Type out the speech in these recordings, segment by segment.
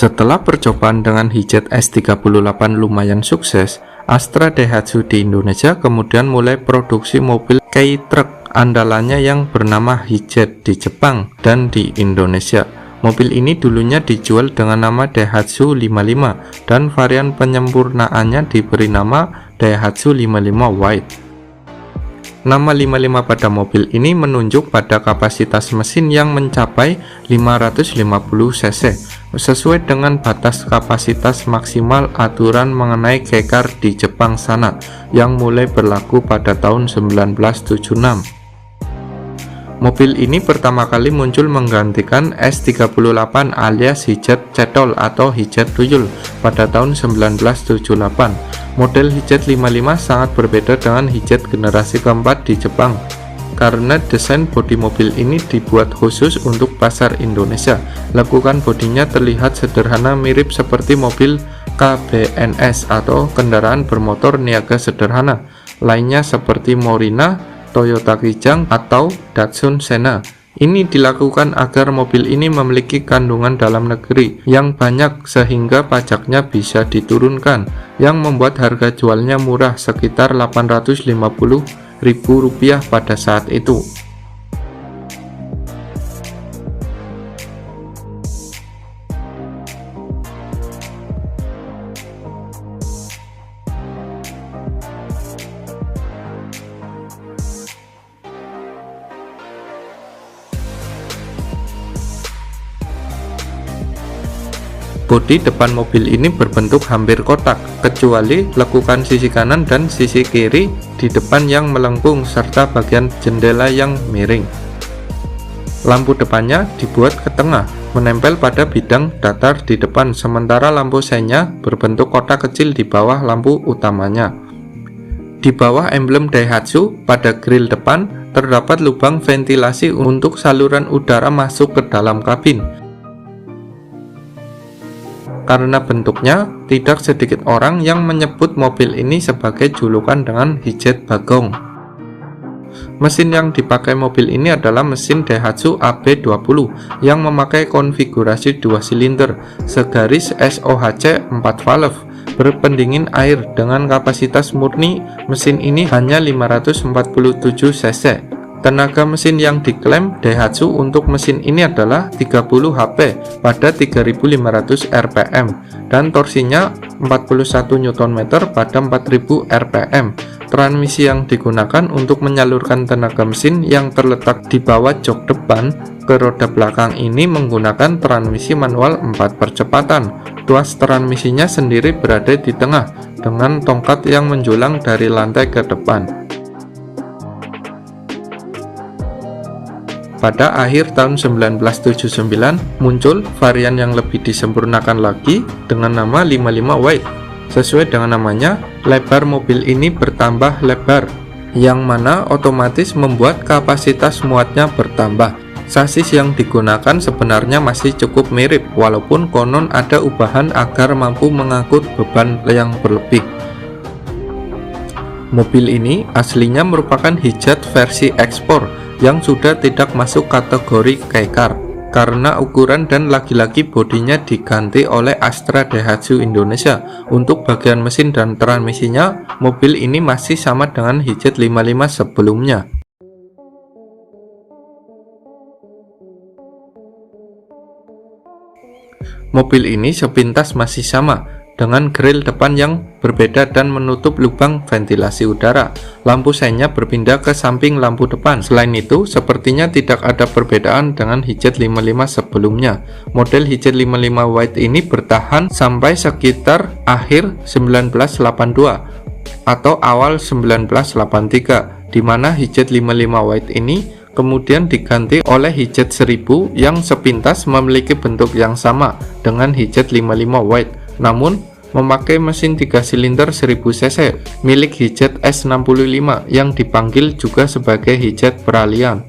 Setelah percobaan dengan Hijet S38 lumayan sukses, Astra Daihatsu di Indonesia kemudian mulai produksi mobil K-Truck andalannya yang bernama Hijet di Jepang dan di Indonesia. Mobil ini dulunya dijual dengan nama Daihatsu 55 dan varian penyempurnaannya diberi nama Daihatsu 55 White. Nama 55 pada mobil ini menunjuk pada kapasitas mesin yang mencapai 550 cc, sesuai dengan batas kapasitas maksimal aturan mengenai K-Car di Jepang sana, yang mulai berlaku pada tahun 1976. Mobil ini pertama kali muncul menggantikan S38 alias Hijet Cetol atau Hijet Tuyul pada tahun 1978. Model Hijet 55 sangat berbeda dengan Hijet generasi keempat di Jepang karena desain bodi mobil ini dibuat khusus untuk pasar Indonesia. Lekukan bodinya terlihat sederhana, mirip seperti mobil KBNS atau kendaraan bermotor niaga sederhana lainnya seperti Morina, Toyota Kijang, atau Datsun Sena. Ini dilakukan agar mobil ini memiliki kandungan dalam negeri yang banyak sehingga pajaknya bisa diturunkan, yang membuat harga jualnya murah sekitar Rp850.000 pada saat itu. Bodi depan mobil ini berbentuk hampir kotak, kecuali lekukan sisi kanan dan sisi kiri di depan yang melengkung serta bagian jendela yang miring. Lampu depannya dibuat ke tengah, menempel pada bidang datar di depan, sementara lampu seinnya berbentuk kotak kecil di bawah lampu utamanya. Di bawah emblem Daihatsu, pada grill depan terdapat lubang ventilasi untuk saluran udara masuk ke dalam kabin. Karena bentuknya, tidak sedikit orang yang menyebut mobil ini sebagai julukan dengan Hijet Bagong. Mesin yang dipakai mobil ini adalah mesin Daihatsu AB20 yang memakai konfigurasi 2 silinder segaris SOHC 4 valve berpendingin air dengan kapasitas murni mesin ini hanya 547 cc. Tenaga mesin yang diklaim Daihatsu untuk mesin ini adalah 30 HP pada 3500 rpm dan torsinya 41 Nm pada 4000 rpm. Transmisi yang digunakan untuk menyalurkan tenaga mesin yang terletak di bawah jok depan ke roda belakang ini menggunakan transmisi manual 4 percepatan. Tuas transmisinya sendiri berada di tengah dengan tongkat yang menjulang dari lantai ke depan. Pada akhir tahun 1979 muncul varian yang lebih disempurnakan lagi dengan nama 55 White. Sesuai dengan namanya, lebar mobil ini bertambah lebar, yang mana otomatis membuat kapasitas muatnya bertambah. Sasis yang digunakan sebenarnya masih cukup mirip, walaupun konon ada ubahan agar mampu mengangkut beban yang berlebih. Mobil ini aslinya merupakan Hijet versi ekspor yang sudah tidak masuk kategori K-Car karena ukuran dan lagi-lagi bodinya diganti oleh Astra Daihatsu Indonesia. Untuk bagian mesin dan transmisinya, mobil ini masih sama dengan Hijet 55 sebelumnya. Mobil ini sepintas masih sama, dengan grill depan yang berbeda dan menutup lubang ventilasi udara. Lampu seinnya berpindah ke samping lampu depan. Selain itu, sepertinya tidak ada perbedaan dengan Hijet 55 sebelumnya. Model Hijet 55 White ini bertahan sampai sekitar akhir 1982 atau awal 1983, di mana Hijet 55 White ini kemudian diganti oleh Hijet 1000 yang sepintas memiliki bentuk yang sama dengan Hijet 55 White, namun memakai mesin 3 silinder 1000 cc milik Hijet S65 yang dipanggil juga sebagai Hijet peralihan.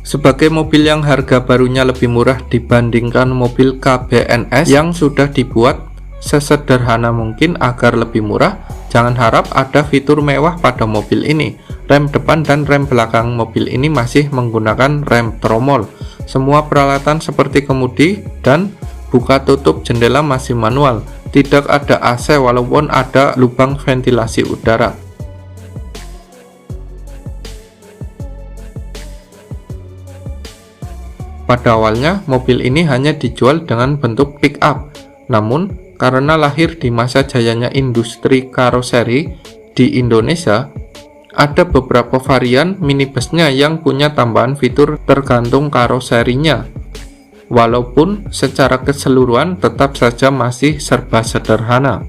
Sebagai mobil yang harga barunya lebih murah dibandingkan mobil KBNS yang sudah dibuat sesederhana mungkin agar lebih murah, jangan harap ada fitur mewah pada mobil ini. Rem depan dan rem belakang mobil ini masih menggunakan rem tromol. Semua peralatan seperti kemudi dan buka tutup jendela masih manual. Tidak ada AC walaupun ada lubang ventilasi udara. Pada awalnya, mobil ini hanya dijual dengan bentuk pick up. Namun, karena lahir di masa jayanya industri karoseri di Indonesia, ada beberapa varian minibusnya yang punya tambahan fitur tergantung karoserinya. Walaupun secara keseluruhan tetap saja masih serba sederhana.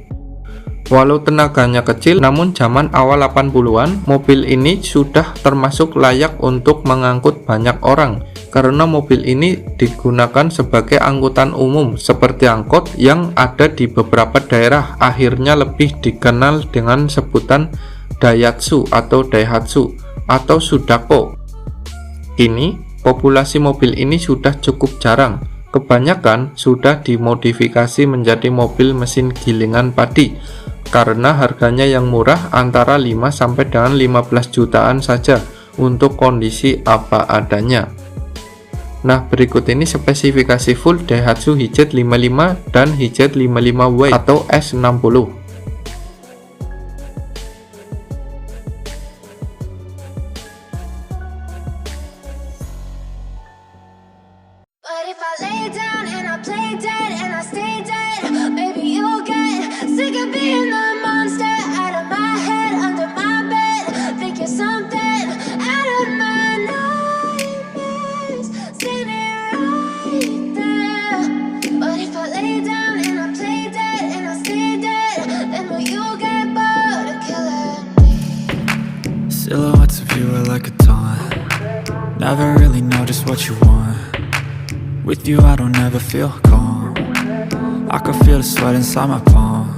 Walau tenaganya kecil, namun zaman awal 80-an, mobil ini sudah termasuk layak untuk mengangkut banyak orang, karena mobil ini digunakan sebagai angkutan umum seperti angkot yang ada di beberapa daerah, akhirnya lebih dikenal dengan sebutan Daihatsu atau Daihatsu atau Sudako. Kini, populasi mobil ini sudah cukup jarang. Kebanyakan sudah dimodifikasi menjadi mobil mesin gilingan padi karena harganya yang murah antara 5 sampai dengan 15 jutaan saja untuk kondisi apa adanya. Nah, berikut ini spesifikasi full Daihatsu HZ55 dan HZ55W atau S60. But if I lay down and I play dead and I stay dead, maybe you'll get sick of being the monster out of my head, under my bed. Think you're something out of my nightmares, standing right there. But if I lay down and I play dead and I stay dead, then will you get bored of killing me? Silhouettes of you are like a taunt. Never really know just what you want. With you I don't ever feel calm. I can feel the sweat inside my palms.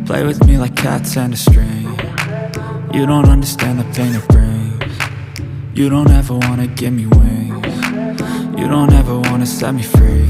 Play with me like cats and a string. You don't understand the pain it brings. You don't ever wanna give me wings. You don't ever wanna set me free.